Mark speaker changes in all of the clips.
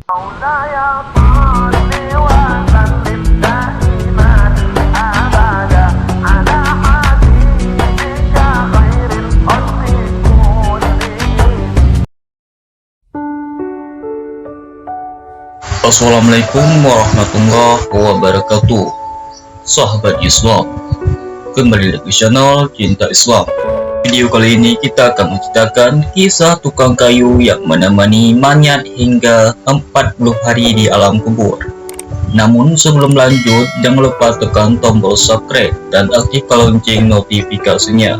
Speaker 1: مولاي صل وسلم دائما أبدا على حبيبك خير الخلق كلهم.
Speaker 2: Assalamualaikum warahmatullahi wabarakatuh. Sahabat Islam, kembali lagi channel Cinta Islam. Video kali ini kita akan menceritakan kisah tukang kayu yang menemani mayat hingga 40 hari di alam kubur. Namun sebelum lanjut, jangan lupa tekan tombol subscribe dan aktifkan lonceng notifikasinya.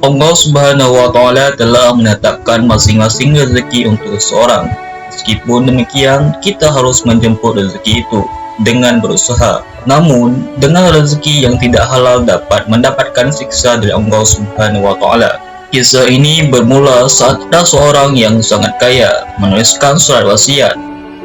Speaker 2: Allah Subhanahu wa Ta'ala telah menetapkan masing-masing rezeki untuk seseorang. Meskipun demikian, kita harus menjemput rezeki itu dengan berusaha. Namun, dengan rezeki yang tidak halal dapat mendapatkan siksa dari Allah Subhanahu wa Ta'ala. Kisah ini bermula saat ada seorang yang sangat kaya menuliskan surat wasiat.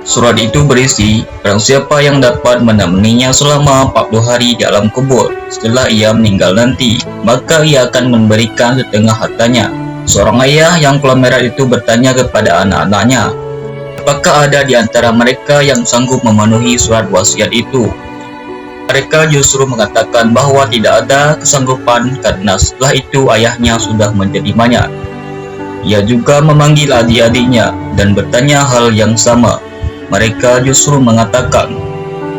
Speaker 2: Surat itu berisi, barang siapa yang dapat menemaninya selama 40 hari di alam kubur setelah ia meninggal nanti, maka ia akan memberikan setengah hartanya. Seorang ayah yang kolomerat itu bertanya kepada anak-anaknya, apakah ada di antara mereka yang sanggup memenuhi surat wasiat itu? Mereka justru mengatakan bahwa tidak ada kesanggupan karena setelah itu ayahnya sudah menjadi mayat. Ia juga memanggil adik-adiknya dan bertanya hal yang sama. Mereka justru mengatakan,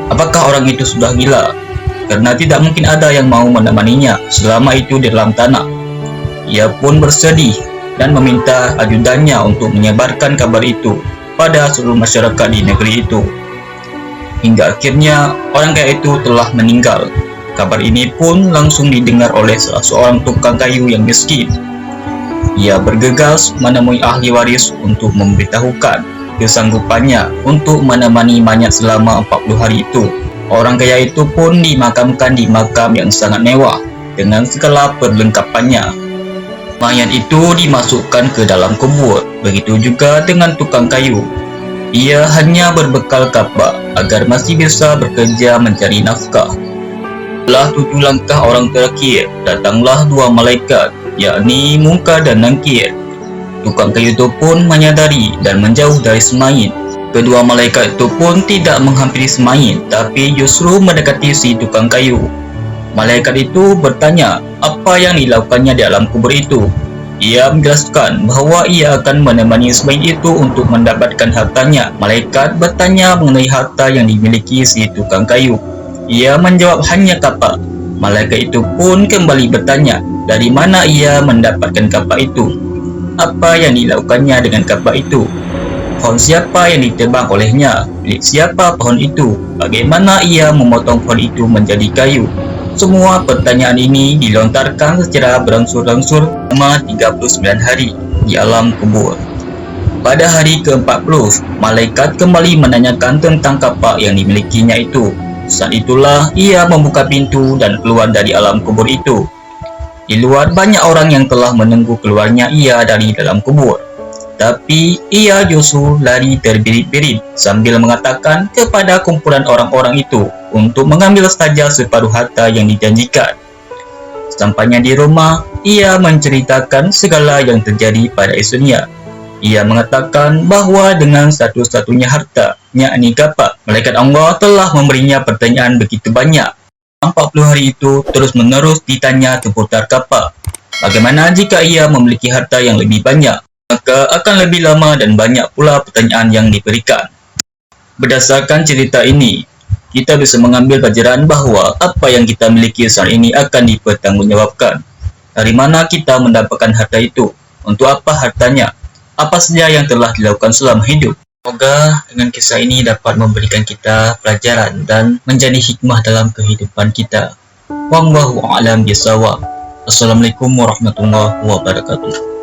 Speaker 2: apakah orang itu sudah gila? Karena tidak mungkin ada yang mau menemaninya selama itu di dalam tanah. Ia pun bersedih dan meminta ajudannya untuk menyebarkan kabar itu pada seluruh masyarakat di negeri itu. Hingga akhirnya orang kaya itu telah meninggal. Kabar ini pun langsung didengar oleh salah seorang tukang kayu yang miskin. Ia bergegas menemui ahli waris untuk memberitahukan kesanggupannya untuk menemani mayat selama 40 hari itu. Orang kaya itu pun dimakamkan di makam yang sangat mewah dengan segala perlengkapannya. Mayat itu dimasukkan ke dalam kubur. Begitu juga dengan tukang kayu. Ia hanya berbekal kapak agar masih bisa bekerja mencari nafkah. Setelah 7 langkah orang terakhir, datanglah 2 malaikat, yakni Munkar dan Nakir. Tukang kayu itu pun menyadari dan menjauh dari Semain. Kedua malaikat itu pun tidak menghampiri Semain, tapi justru mendekati si tukang kayu. Malaikat itu bertanya apa yang dilakukannya di alam kubur itu. Ia menjelaskan bahwa ia akan menemani Semain itu untuk mendapatkan hartanya. Malaikat bertanya mengenai harta yang dimiliki si tukang kayu. Ia menjawab hanya kapak. Malaikat itu pun kembali bertanya dari mana ia mendapatkan kapak itu. Apa yang dilakukannya dengan kapak itu? Pohon siapa yang ditebang olehnya? Milik siapa pohon itu? Bagaimana ia memotong pohon itu menjadi kayu? Semua pertanyaan ini dilontarkan secara berangsur-angsur selama 39 hari di alam kubur. Pada hari ke-40, malaikat kembali menanyakan tentang kapak yang dimilikinya itu. Saat itulah ia membuka pintu dan keluar dari alam kubur itu. Di luar banyak orang yang telah menunggu keluarnya ia dari dalam kubur. Tapi ia justru lari terbirit-birit sambil mengatakan kepada kumpulan orang-orang itu untuk mengambil saja separuh harta yang dijanjikan. Sampainya di rumah, ia menceritakan segala yang terjadi pada esoknya. Ia mengatakan bahwa dengan satu-satunya harta, yakni kapak, malaikat Allah telah memberinya pertanyaan begitu banyak. 40 hari itu terus-menerus ditanya seputar kapak. Bagaimana jika ia memiliki harta yang lebih banyak? Maka akan lebih lama dan banyak pula pertanyaan yang diberikan. Berdasarkan cerita ini, kita bisa mengambil pelajaran bahwa apa yang kita miliki saat ini akan dipertanggungjawabkan. Dari mana kita mendapatkan harta itu? Untuk apa hartanya? Apa saja yang telah dilakukan selama hidup? Semoga dengan kisah ini dapat memberikan kita pelajaran dan menjadi hikmah dalam kehidupan kita. Wallahu a'lam bishawab. Assalamualaikum warahmatullahi wabarakatuh.